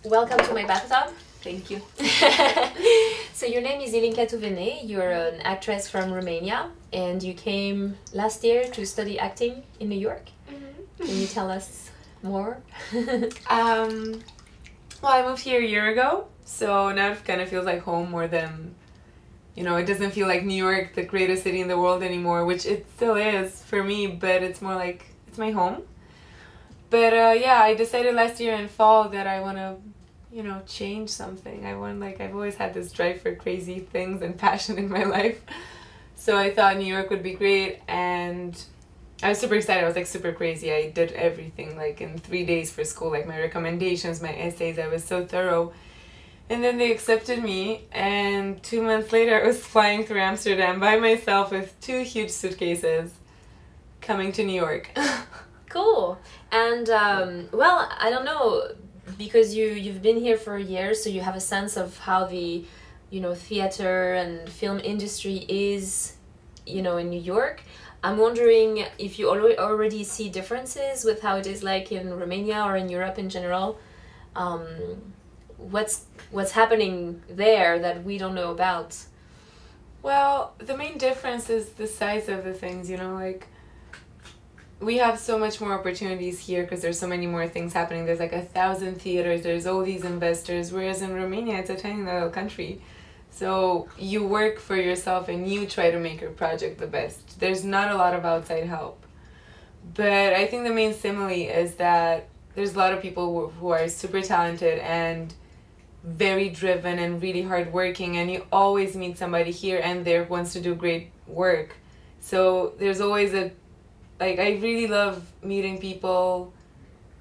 Welcome to my bathtub. Thank you. So your name is Ilinca Tuvene. You're an actress from Romania, and you came last year to study acting in New York. Mm-hmm. Can you tell us more? Well, I moved here a year ago, so now it kind of feels like home more than, it doesn't feel like New York, the greatest city in the world anymore, which it still is for me, but it's more like it's my home. But yeah, I decided last year in fall that I want to, change something. I've always had this drive for crazy things and passion in my life. So I thought New York would be great, and I was super excited. I was like super crazy. I did everything like in 3 days for school, like my recommendations, my essays. I was so thorough. And then they accepted me, and 2 months later I was flying through Amsterdam by myself with 2 huge suitcases coming to New York. Cool. And well, I don't know, because you've been here for a year, so you have a sense of how the theater and film industry is in New York. I'm wondering if you already see differences with how it is like in Romania or in Europe in general. What's happening there that we don't know about? Well, the main difference is the size of the things, like we have so much more opportunities here because there's so many more things happening. There's like 1,000 theaters, there's all these investors, whereas in Romania it's a tiny little country. So you work for yourself and you try to make your project the best. There's not a lot of outside help. But I think the main simile is that there's a lot of people who are super talented and very driven and really hardworking, and you always meet somebody here and there who wants to do great work. So there's always I really love meeting people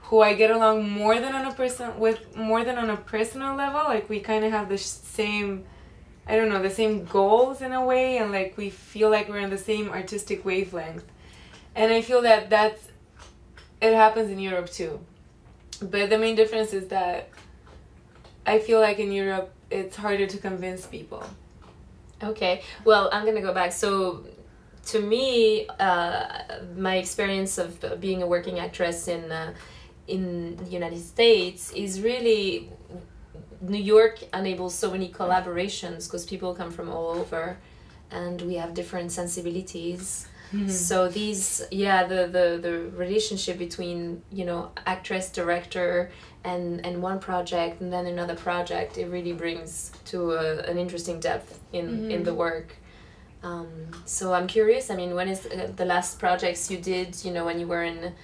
who I get along more than on a personal level. Like we kind of have the same, the same goals in a way, and like we feel like we're on the same artistic wavelength. And I feel that it happens in Europe too. But the main difference is that I feel like in Europe it's harder to convince people. Okay, well, I'm gonna go back. So to me, my experience of being a working actress in the United States is really New York enables so many collaborations because people come from all over and we have different sensibilities. Mm-hmm. So the relationship between actress, director and one project and then another project, it really brings to an interesting depth in the work. So I'm curious, when is the last projects you did, when you were in...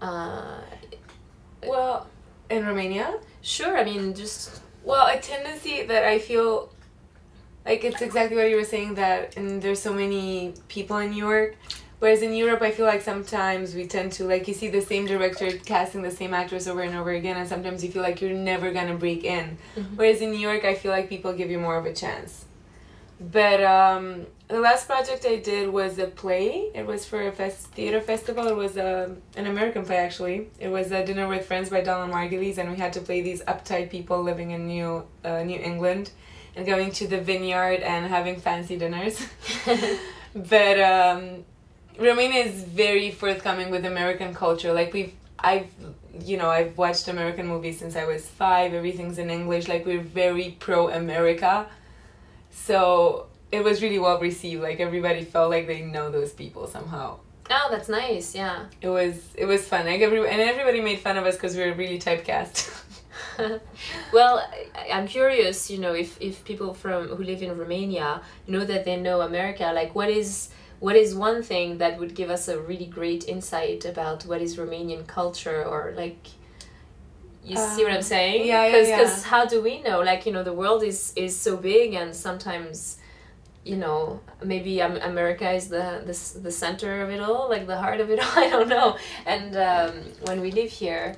Well, in Romania? Sure, just... Well, a tendency that I feel like it's exactly what you were saying, that there's so many people in New York, whereas in Europe I feel like sometimes we tend to, like, you see the same director casting the same actress over and over again, and sometimes you feel like you're never gonna break in. Mm-hmm. Whereas in New York I feel like people give you more of a chance. But the last project I did was a play. It was for a theater festival. It was an American play, actually. It was a Dinner with Friends by Donald Margulies, and we had to play these uptight people living in New England and going to the vineyard and having fancy dinners. But Romania is very forthcoming with American culture. Like I've watched American movies since I was 5. Everything's in English. Like we're very pro-America. So it was really well received. Like everybody felt like they know those people somehow. Oh, that's nice. Yeah. It was fun. Like everybody made fun of us because we were really typecast. Well, I'm curious. If people who live in Romania know that they know America, like what is one thing that would give us a really great insight about what is Romanian culture, or like. You see what I'm saying? Yeah. Because how do we know? Like, the world is so big, and sometimes, maybe America is the center of it all, like the heart of it all. I don't know. And when we live here,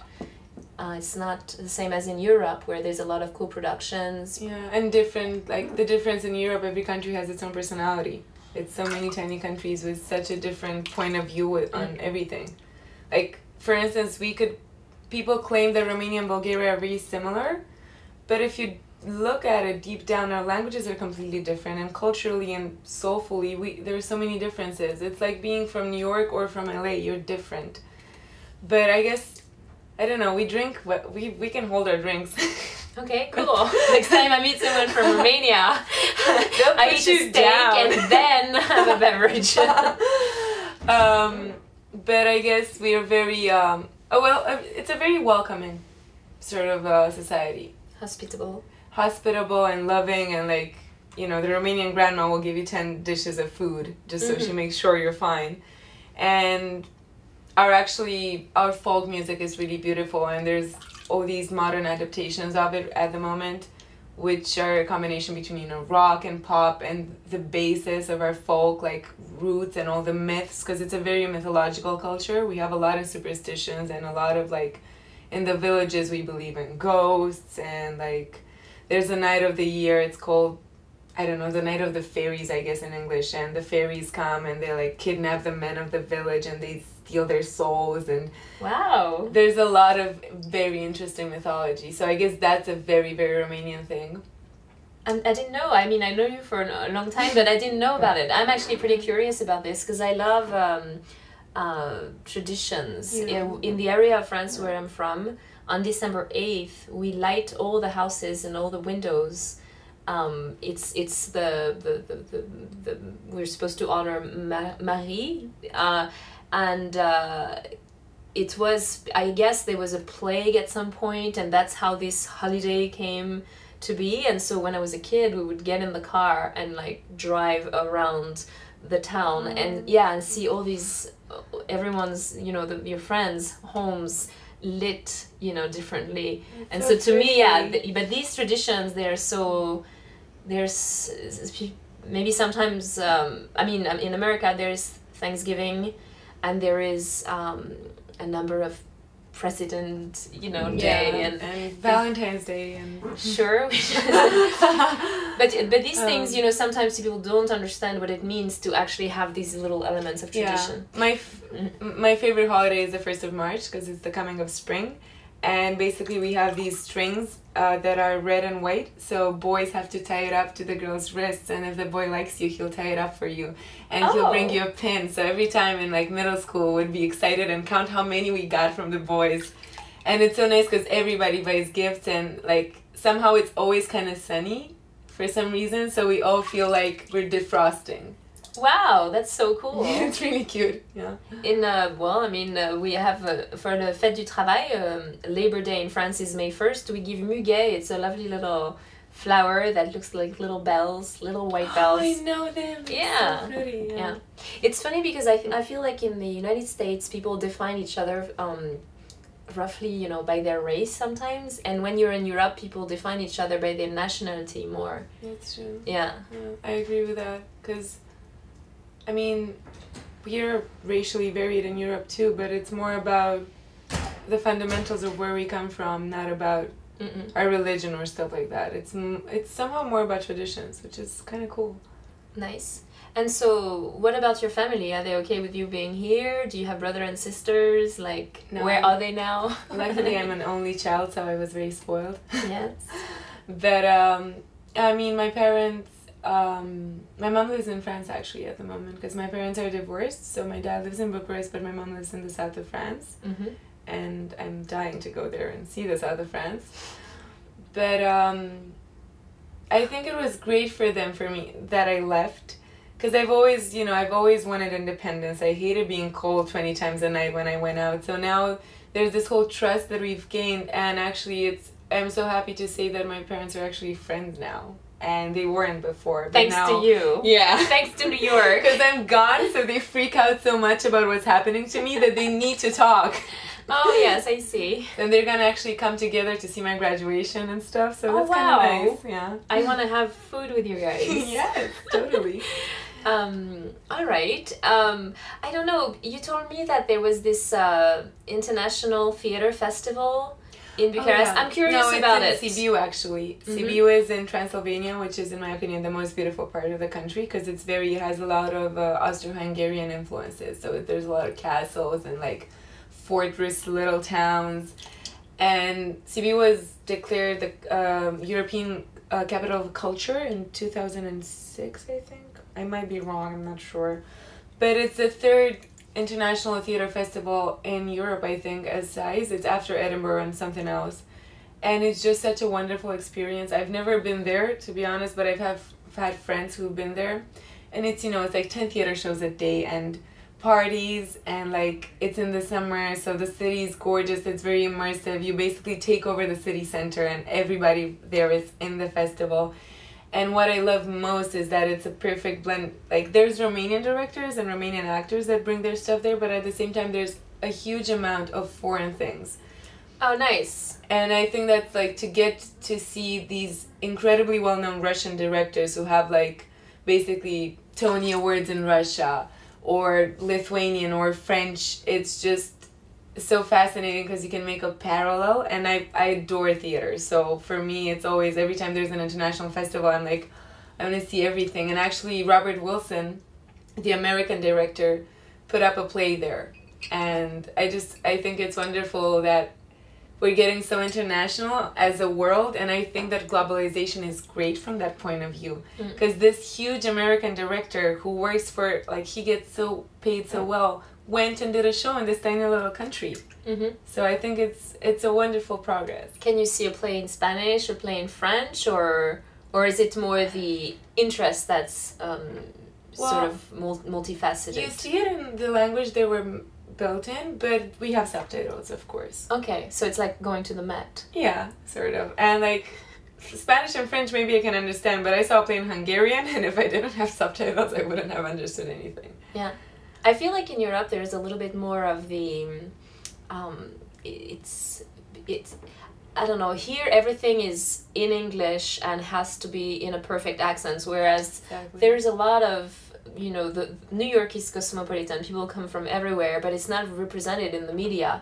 it's not the same as in Europe, where there's a lot of co-productions. Yeah, and different. Like the difference in Europe, every country has its own personality. It's so many tiny countries with such a different point of view on everything. Like, for instance, people claim that Romania and Bulgaria are very similar, but if you look at it deep down, our languages are completely different, and culturally and soulfully, there are so many differences. It's like being from New York or from LA, you're different. But I guess, I don't know, we drink, we can hold our drinks. Okay, cool. Next time I meet someone from Romania, I eat a steak and then have a beverage. But I guess we are very, it's a very welcoming sort of society. Hospitable and loving, and like, you know, the Romanian grandma will give you 10 dishes of food just so she makes sure you're fine. And our folk music is really beautiful, and there's all these modern adaptations of it at the moment, which are a combination between, you know, rock and pop and the basis of our folk, like roots and all the myths, because it's a very mythological culture. We have a lot of superstitions and a lot of, like, in the villages we believe in ghosts, and like there's a night of the year, it's called, I don't know, the night of the fairies, I guess, in English, and the fairies come and they like kidnap the men of the village and they steal their souls, and wow, there's a lot of very interesting mythology. So I guess that's a very, very Romanian thing. And I didn't know. I mean, I know you for a long time, but I didn't know about it. I'm actually pretty curious about this because I love traditions. In the area of France where I'm from, on December 8th, we light all the houses and all the windows. It's the we're supposed to honor Marie, and it was, I guess there was a plague at some point, and that's how this holiday came to be. And so when I was a kid, we would get in the car and like drive around the town and see all these, everyone's, you know, your friends' homes lit, you know, differently. That's and so to me, but these traditions, there's maybe sometimes, I mean, in America there's Thanksgiving, and there is a number of President, you know, Day and Valentine's Day and sure. but these things, you know, sometimes people don't understand what it means to actually have these little elements of tradition. My favorite holiday is the 1st of March because it's the coming of spring, and basically we have these strings that are red and white, so boys have to tie it up to the girl's wrists, and if the boy likes you, he'll tie it up for you, and he'll bring you a pin. So every time in like middle school we'd be excited and count how many we got from the boys, and it's so nice because everybody buys gifts, and like somehow it's always kind of sunny for some reason, so we all feel like we're defrosting. Wow, that's so cool. It's really cute. Yeah. We have for the Fête du Travail, Labor Day in France is May 1st. We give muguet. It's a lovely little flower that looks like little bells, little white bells. I know them. Yeah. So pretty. Yeah. It's funny because I feel like in the United States people define each other roughly, you know, by their race sometimes, and when you're in Europe people define each other by their nationality more. That's true. Yeah. I agree with that, because I mean, we're racially varied in Europe too, but it's more about the fundamentals of where we come from, not about our religion or stuff like that. It's somehow more about traditions, which is kind of cool. Nice. And so, what about your family? Are they okay with you being here? Do you have brother and sisters? Like, no, where are they now? Luckily, I'm an only child, so I was very spoiled. Yes. But, I mean, my parents... my mom lives in France actually at the moment because my parents are divorced, so my dad lives in Bucharest but my mom lives in the south of France, and I'm dying to go there and see the south of France. But I think it was great for me that I left, because I've always wanted independence. I hated being cold 20 times a night when I went out, so now there's this whole trust that we've gained, and actually I'm so happy to say that my parents are actually friends now. And they weren't before. But thanks to you. Yeah. Thanks to New York. Because I'm gone, so they freak out so much about what's happening to me that they need to talk. Oh, yes, I see. And they're going to actually come together to see my graduation and stuff, so that's kind of nice. Yeah. I want to have food with you guys. Yes, totally. All right. I don't know, you told me that there was this international theater festival in Bucharest. I'm curious about it. It's in Sibiu, actually. Sibiu is in Transylvania, which is, in my opinion, the most beautiful part of the country because it has a lot of Austro-Hungarian influences. So there's a lot of castles and like fortress little towns. And Sibiu was declared the European capital of culture in 2006, I think. I might be wrong, I'm not sure. But it's the third international theater festival in Europe, I think, as size. It's after Edinburgh and something else. and it's just such a wonderful experience. I've never been there, to be honest, but I've had friends who've been there, and it's, you know, it's like 10 theater shows a day and parties, and like it's in the summer, so the city's gorgeous, it's very immersive. You basically take over the city center and everybody there is in the festival. And what I love most is that it's a perfect blend. Like, there's Romanian directors and Romanian actors that bring their stuff there, but at the same time there's a huge amount of foreign things. Oh, nice. And I think that's like, to get to see these incredibly well-known Russian directors who have like basically Tony Awards in Russia, or Lithuanian or French, it's just so fascinating because you can make a parallel. And I adore theater, so for me it's always, every time there's an international festival, I'm like, I want to see everything. And actually Robert Wilson, the American director, put up a play there, and I think it's wonderful that we're getting so international as a world, and I think that globalization is great from that point of view, because this huge American director who works for, like, he gets so paid so well, went and did a show in this tiny little country. So I think it's a wonderful progress. Can you see a play in Spanish or play in French, or is it more the interest that's sort of multifaceted? You see it in the language they were built in, but we have subtitles, of course. Okay, so it's like going to the Met. Yeah, sort of. And like Spanish and French maybe I can understand, but I saw a play in Hungarian, and if I didn't have subtitles I wouldn't have understood anything. Yeah. I feel like in Europe there's a little bit more of the it's I don't know, here everything is in English and has to be in a perfect accent, whereas there's a lot of, you know, the New York is cosmopolitan, people come from everywhere, but it's not represented in the media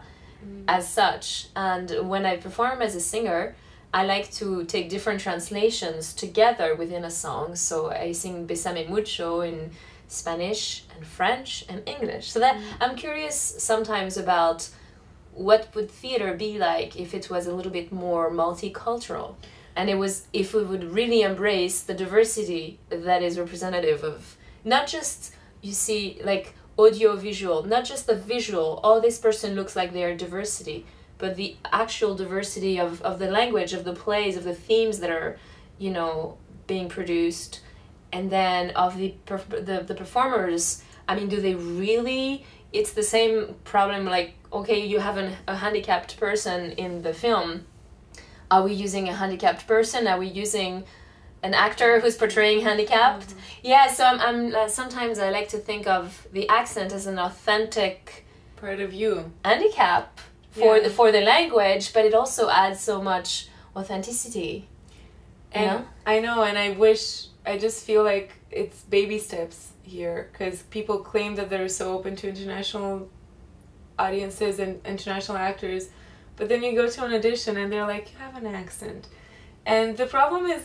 as such. And when I perform as a singer, I like to take different translations together within a song. So I sing Besame Mucho in Spanish and French and English. So that I'm curious sometimes about what would theater be like if it was a little bit more multicultural, and if we would really embrace the diversity that is representative of not just, you see, like audio visual, not just the visual, oh, this person looks like they're diversity, but the actual diversity of the language, of the plays, of the themes that are, you know, being produced, and then of the performers. I mean, do they really, it's the same problem, like, okay, you have a handicapped person in the film, are we using a handicapped person, are we using an actor who's portraying handicapped? Yeah, so I'm sometimes I like to think of the accent as an authentic part of you, handicap for the language, but it also adds so much authenticity. And I know, and I just feel like it's baby steps here, because people claim that they're so open to international audiences and international actors, but then you go to an audition and they're like, you have an accent. And the problem is,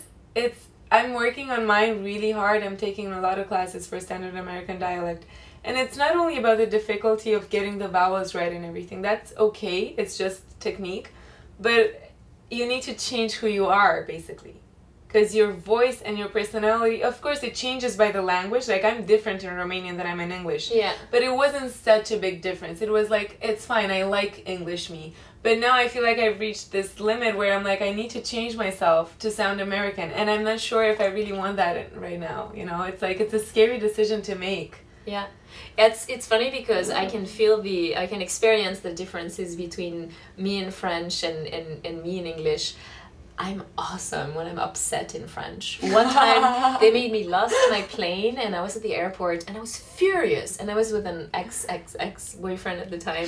I'm working on mine really hard. I'm taking a lot of classes for standard American dialect, and it's not only about the difficulty of getting the vowels right and everything. That's okay, it's just technique, but you need to change who you are, basically, because your voice and your personality, of course it changes by the language. Like, I'm different in Romanian than I'm in English, but it wasn't such a big difference. It was like, it's fine, I like English me. But now I feel like I've reached this limit where I'm like, I need to change myself to sound American, and I'm not sure if I really want that right now, you know? It's like, it's a scary decision to make. Yeah, it's funny because I can experience the differences between me in French and me in English. I'm awesome when I'm upset in French. One time they made me lost my plane, and I was at the airport and I was furious, and I was with an ex-boyfriend at the time,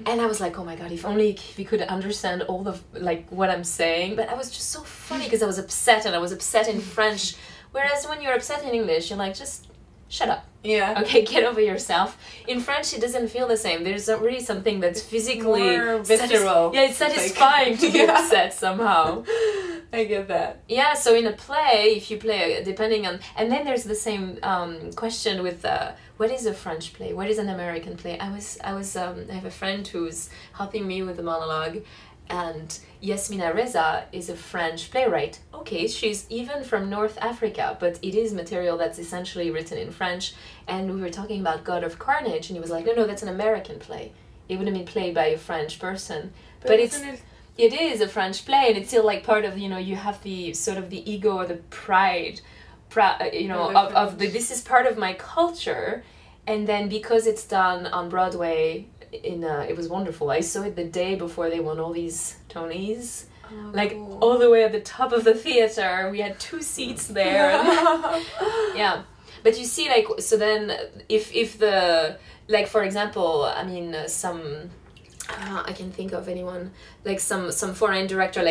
and I was like, oh my god, if only we could understand all the, like, what I'm saying. But I was just so funny because I was upset, and I was upset in French, whereas when you're upset in English, you're like, just shut up. Yeah. Okay, get over yourself. In French, it doesn't feel the same. There's not really something that's physically more visceral. Yeah, it's satisfying to be upset somehow. I get that. Yeah, so in a play, if you play, depending on, and then there's the same question with what is a French play? What is an American play? I have a friend who's helping me with the monologue, and Yasmina Reza is a French playwright. Okay, she's even from North Africa, but it is material that's essentially written in French. And we were talking about God of Carnage, and he was like, no, that's an American play. It would have been played by a French person. But It is a French play, and it's still like part of, you have the sort of the ego or the pride, of this is part of my culture. And then because it's done on Broadway, it was wonderful. I saw it the day before they won all these Tonys. Cool. All the way at the top of the theater. We had 2 seats there. Yeah. But you see, so then if the, for example, I mean, I can think of anyone, some foreign director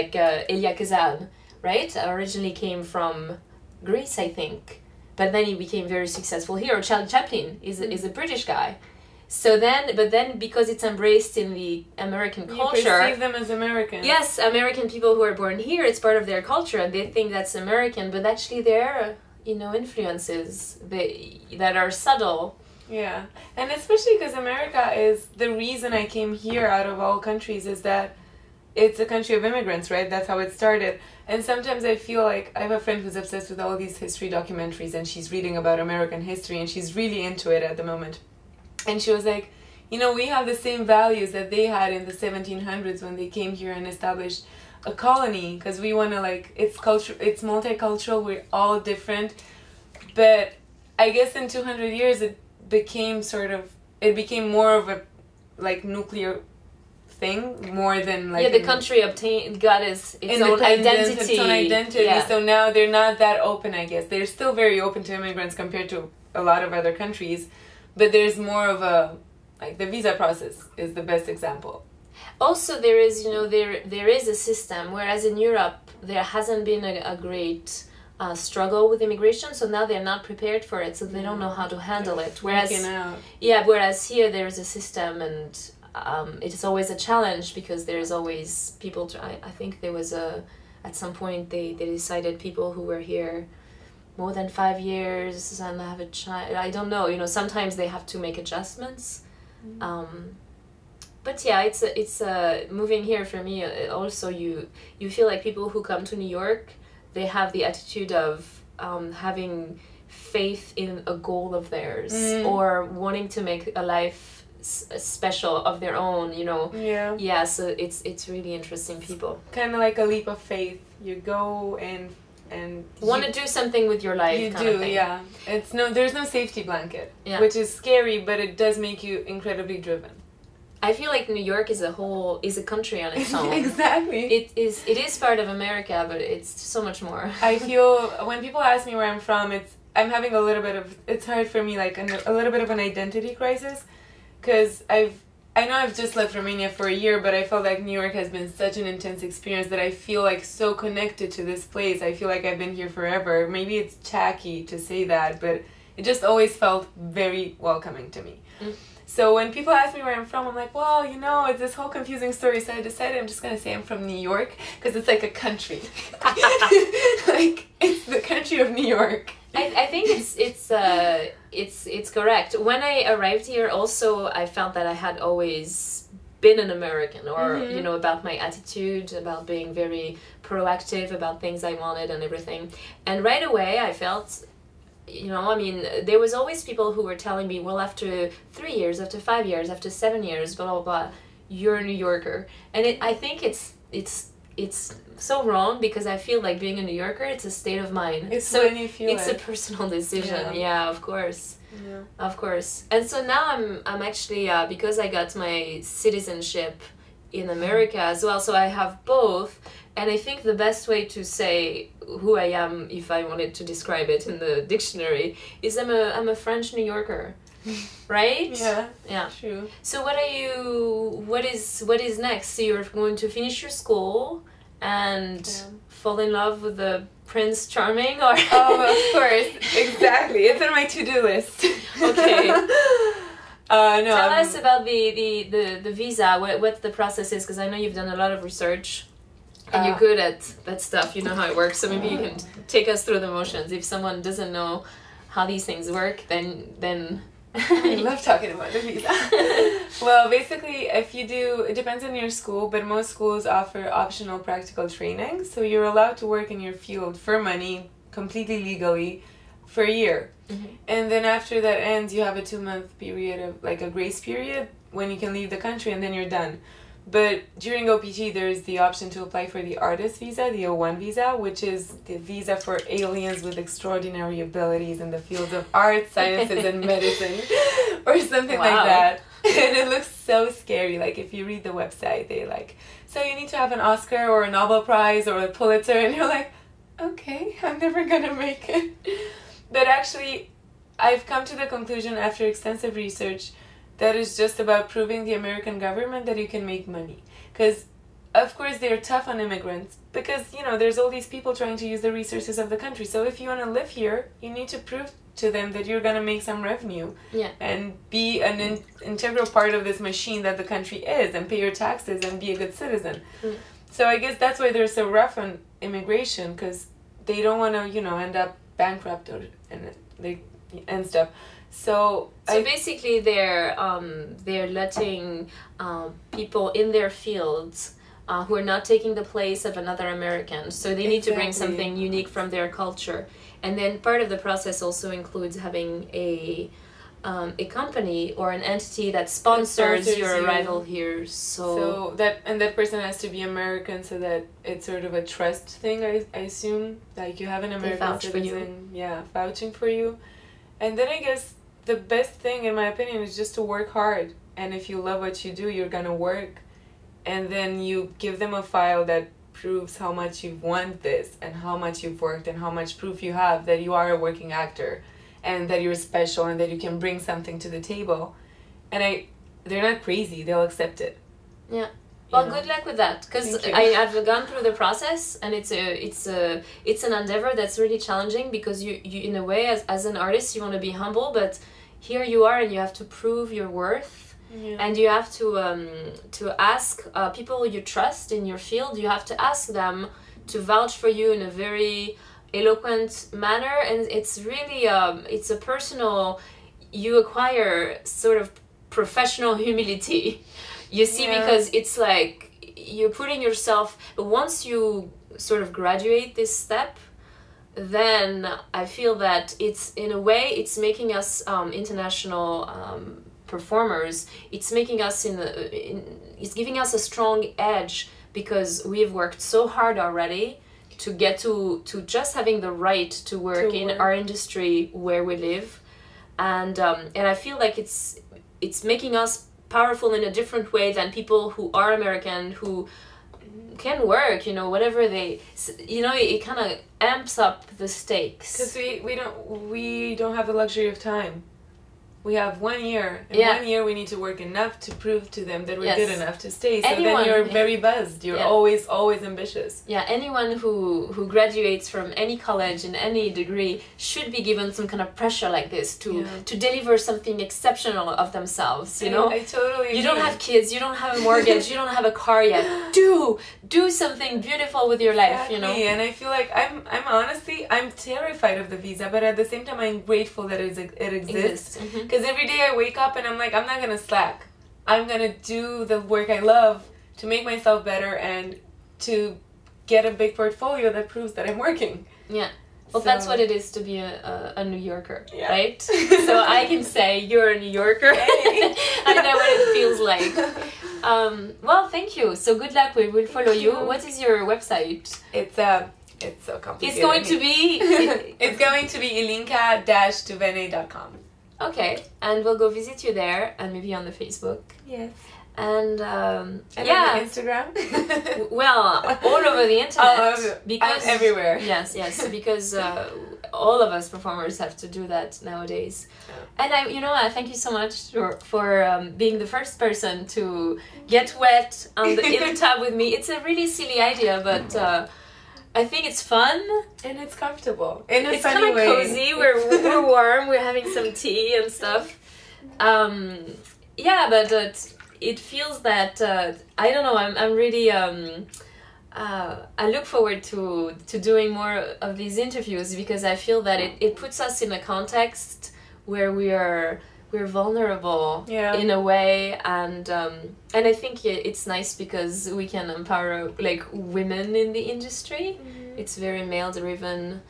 Elia Kazan, right? Originally came from Greece, I think. But then he became very successful here. Or Charlie Chaplin is a British guy. So then because it's embraced in the American culture... You perceive them as American. Yes, American people who are born here, it's part of their culture, and they think that's American, but actually they're, influences that are subtle. Yeah, and especially because America is... The reason I came here out of all countries is that it's a country of immigrants, right? That's how it started. And sometimes I feel like I have a friend who's obsessed with all these history documentaries, and she's reading about American history, and she's really into it at the moment. And she was like, we have the same values that they had in the 1700s when they came here and established a colony, because we want to, it's multicultural, we're all different. But I guess in 200 years it became more of a, nuclear thing, more than, the country got its own identity. Yeah. So now they're not that open, I guess. They're still very open to immigrants compared to a lot of other countries. But there's more of a, the visa process is the best example. Also, there is, there is a system, whereas in Europe, there hasn't been a great struggle with immigration, so now they're not prepared for it, so they don't know how to handle it. Whereas here there is a system, and it is always a challenge, because there's always people, I think there was at some point they decided people who were here more than 5 years and have a child. I don't know. Sometimes they have to make adjustments. But yeah, it's moving here for me. Also, you feel like people who come to New York, they have the attitude of having faith in a goal of theirs, or wanting to make a life special of their own. Yeah. So it's really interesting people. Kind of like a leap of faith. You go and want to do something with your life. You do, yeah. There's no safety blanket, which is scary, but it does make you incredibly driven. I feel like New York is a country on its own. Exactly. It is part of America, but it's so much more. I feel when people ask me where I'm from, I'm having it's hard for me, a little bit of an identity crisis, because I know I've just left Romania for a year, but I felt like New York has been such an intense experience that I feel so connected to this place. I feel like I've been here forever. Maybe it's tacky to say that, but it just always felt very welcoming to me. So when people ask me where I'm from, I'm like, well, it's this whole confusing story. So I decided I'm just going to say I'm from New York, because it's like a country. It's the country of New York. I think it's correct. When I arrived here, also I felt that I had always been an American, or about my attitude, about being very proactive about things I wanted and everything. And right away I felt, there was always people who were telling me, well, after 3 years, after 5 years, after 7 years, blah blah blah, you're a New Yorker. And I think it's so wrong, because I feel like being a New Yorker, it's a state of mind. It's when you feel it's a personal decision. Yeah, of course. Yeah. Of course. And so now I'm actually, because I got my citizenship in America as well, so I have both. And I think the best way to say who I am, if I wanted to describe it in the dictionary, is I'm a French New Yorker. Right? Yeah. True. So what is next? So you're going to finish your school and fall in love with the Prince Charming, or? Oh, of course. Exactly. It's on my to-do list. Okay. No. Tell us about the visa. What the process is, because I know you've done a lot of research. And you're good at that stuff. You know how it works. So maybe you can take us through the motions. If someone doesn't know how these things work, then I love talking about the visa. Well, basically, it depends on your school, but most schools offer optional practical training. So you're allowed to work in your field for money, completely legally, for a year. And then after that ends, you have a 2-month period of, a grace period, when you can leave the country, and then you're done. But during OPT, there's the option to apply for the artist visa, the O1 visa, which is the visa for aliens with extraordinary abilities in the fields of art, sciences, and medicine, or something like that. And it looks so scary. Like, if you read the website, they like, so you need to have an Oscar or a Nobel Prize or a Pulitzer, and you're like, okay, I'm never gonna make it. But actually, I've come to the conclusion after extensive research that is just about proving the American government that you can make money. Because, of course, they're tough on immigrants because, you know, there's all these people trying to use the resources of the country. So if you want to live here, you need to prove to them that you're going to make some revenue and be an integral part of this machine that the country is and pay your taxes and be a good citizen. So I guess that's why they're so rough on immigration, because they don't want to, you know, end up bankrupt and stuff. So basically, they're letting people in their fields who are not taking the place of another American. So they need to bring something unique from their culture. And then part of the process also includes having a company or an entity that sponsors your arrival here. So that person has to be American, so that it's sort of a trust thing. I assume, like, you have an American citizen, vouching for you. And then I guess the best thing, in my opinion, is just to work hard. And if you love what you do, you're gonna work. And then you give them a file that proves how much you want this and how much you've worked and how much proof you have that you are a working actor and that you're special and that you can bring something to the table. And they're not crazy, they'll accept it. Yeah. Well, good luck with that, because I've gone through the process, and it's an endeavor that's really challenging, because you in a way, as an artist, you want to be humble, but here you are and you have to prove your worth, and you have to ask people you trust in your field. You have to ask them to vouch for you in a very eloquent manner, and it's really it's a personal. You acquire sort of professional humility. You see, because it's like you're putting yourself, once you sort of graduate this step, then I feel that it's, in a way, it's making us international performers. It's making us it's giving us a strong edge, because we've worked so hard already to get to just having the right to work in our industry where we live, and I feel like it's making us powerful in a different way than people who are American, who can work, you know, whatever they, you know, it kind of amps up the stakes. Because we don't have the luxury of time. We have 1 year. In 1 year, we need to work enough to prove to them that we're good enough to stay. So then you're very buzzed. You're always ambitious. Yeah, anyone who graduates from any college in any degree should be given some kind of pressure like this to deliver something exceptional of themselves, you know? I totally agree. You don't have kids, you don't have a mortgage, you don't have a car yet. Do something beautiful with your life, you know? And I feel like I'm terrified of the visa, but at the same time, I'm grateful that it exists. Because every day I wake up and I'm like, I'm not going to slack. I'm going to do the work I love to make myself better and to get a big portfolio that proves that I'm working. Yeah. Well, that's what it is to be a New Yorker, right? So I can say you're a New Yorker. I know what it feels like. Well, thank you. So good luck. We will follow you. What is your website? It's so complicated. It's going to be Ilinca-Tuvene.com. Okay, and we'll go visit you there, and maybe on the Facebook. Yes. And on the Instagram. Well, all over the internet. Because I'm everywhere. Yes, because all of us performers have to do that nowadays. And I thank you so much for being the first person to get wet in the tub with me. It's a really silly idea, but I think it's fun. And it's comfortable. And it's kind of cozy. We're warm. We're having some tea and stuff. But it feels that, I don't know, I'm really, I look forward to doing more of these interviews, because I feel that it puts us in a context where we're vulnerable in a way, and I think it's nice because we can empower like women in the industry. It's very male driven,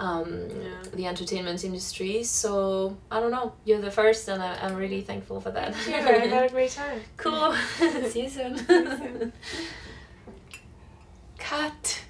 the entertainment industry. So I don't know, you're the first, and I'm really thankful for that. Thank you. I had a great time. Cool. See you soon. Cut.